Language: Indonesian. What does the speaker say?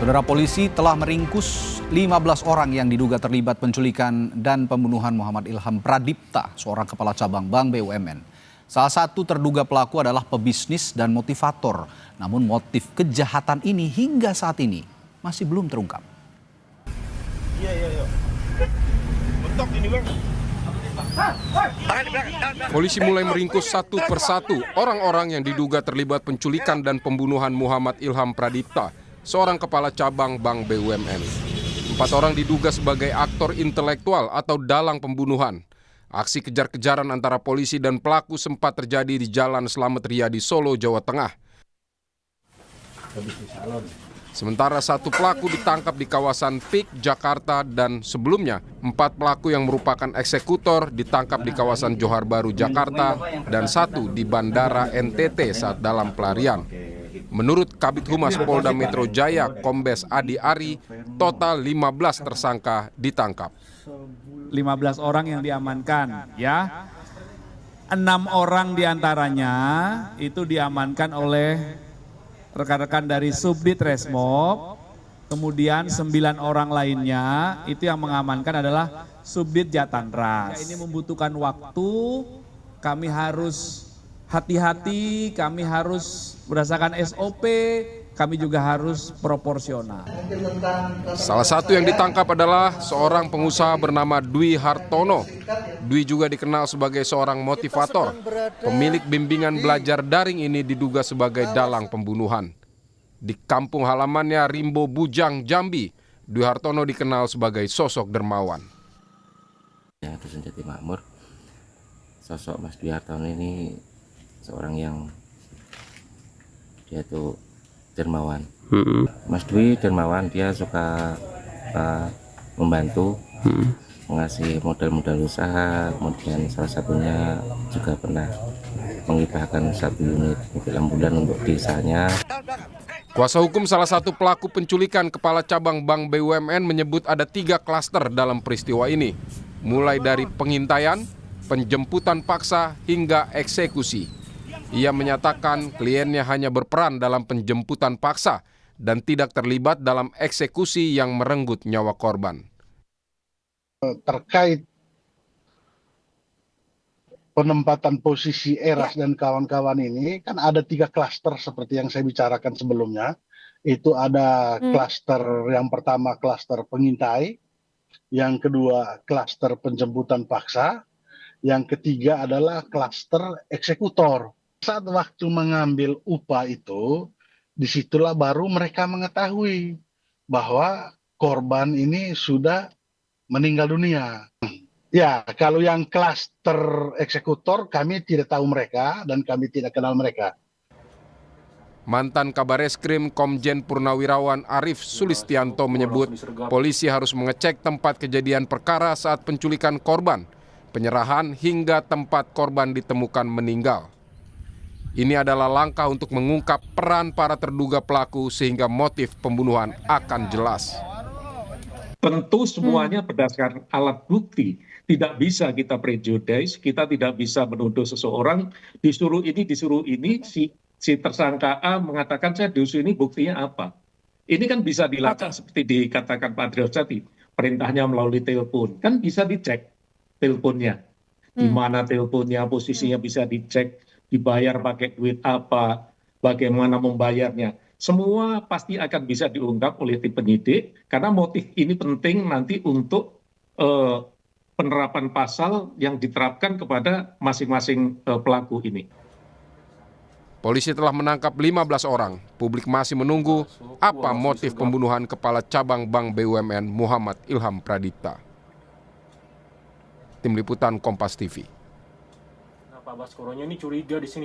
Saudara, polisi telah meringkus 15 orang yang diduga terlibat penculikan dan pembunuhan Muhammad Ilham Pradipta, seorang kepala cabang Bank BUMN. Salah satu terduga pelaku adalah pebisnis dan motivator. Namun motif kejahatan ini hingga saat ini masih belum terungkap. Bentok ini, Bang. Polisi mulai meringkus satu persatu orang-orang yang diduga terlibat penculikan dan pembunuhan Muhammad Ilham Pradipta, seorang kepala cabang Bank BUMN. 4 orang diduga sebagai aktor intelektual atau dalang pembunuhan. Aksi kejar-kejaran antara polisi dan pelaku sempat terjadi di Jalan Slamet Riyadi, Solo, Jawa Tengah. Sementara 1 pelaku ditangkap di kawasan PIK, Jakarta, dan sebelumnya 4 pelaku yang merupakan eksekutor ditangkap di kawasan Johar Baru, Jakarta, dan 1 di Bandara NTT saat dalam pelarian. Menurut Kabid Humas Polda Metro Jaya, Kombes Adi Ari, total 15 tersangka ditangkap. 15 orang yang diamankan, ya. 6 orang diantaranya itu diamankan oleh rekan-rekan dari Subdit Resmob, kemudian 9 orang lainnya itu yang mengamankan adalah Subdit Jatanras. Ini membutuhkan waktu, kami harus hati-hati, kami harus berdasarkan SOP, kami juga harus proporsional. Salah satu yang ditangkap adalah seorang pengusaha bernama Dwi Hartono. Dwi juga dikenal sebagai seorang motivator. Pemilik bimbingan belajar daring ini diduga sebagai dalang pembunuhan. Di kampung halamannya Rimbo Bujang, Jambi, Dwi Hartono dikenal sebagai sosok dermawan. Ya, Dusun Jati Makmur, sosok Mas Dwi Hartono ini seorang yang dia tuh dermawan. Mas Dwi dermawan, dia suka membantu, mengasih modal-modal usaha, kemudian salah satunya juga pernah menghibahkan 1 unit mobil ambulan untuk desanya. Kuasa hukum salah satu pelaku penculikan kepala cabang Bank BUMN menyebut ada 3 klaster dalam peristiwa ini, mulai dari pengintaian, penjemputan paksa, hingga eksekusi. Ia menyatakan kliennya hanya berperan dalam penjemputan paksa dan tidak terlibat dalam eksekusi yang merenggut nyawa korban. Terkait penempatan posisi Eras dan kawan-kawan ini, kan ada 3 klaster seperti yang saya bicarakan sebelumnya. Itu ada klaster yang pertama, klaster pengintai, yang kedua klaster penjemputan paksa, yang ketiga adalah klaster eksekutor. Saat waktu mengambil upah itu, disitulah baru mereka mengetahui bahwa korban ini sudah meninggal dunia. Ya, kalau yang klaster eksekutor kami tidak tahu mereka dan kami tidak kenal mereka. Mantan Kabareskrim Komjen Purnawirawan Arif Sulistianto menyebut polisi harus mengecek tempat kejadian perkara saat penculikan korban, penyerahan hingga tempat korban ditemukan meninggal. Ini adalah langkah untuk mengungkap peran para terduga pelaku sehingga motif pembunuhan akan jelas. Tentu semuanya berdasarkan alat bukti. Tidak bisa kita prejudice, kita tidak bisa menuduh seseorang disuruh ini, si tersangka A mengatakan saya disuruh ini, buktinya apa? Ini kan bisa dilacak seperti dikatakan Pak Adrius tadi, perintahnya melalui telepon, kan bisa dicek teleponnya. Di mana teleponnya, posisinya bisa dicek, dibayar pakai duit apa, bagaimana membayarnya. Semua pasti akan bisa diungkap oleh tim penyidik, karena motif ini penting nanti untuk penerapan pasal yang diterapkan kepada masing-masing pelaku ini. Polisi telah menangkap 15 orang. Publik masih menunggu apa motif pembunuhan kepala cabang Bank BUMN Muhammad Ilham Pradipta. Tim Liputan Kompas TV. Pak Baskoronya ini curiga di sini.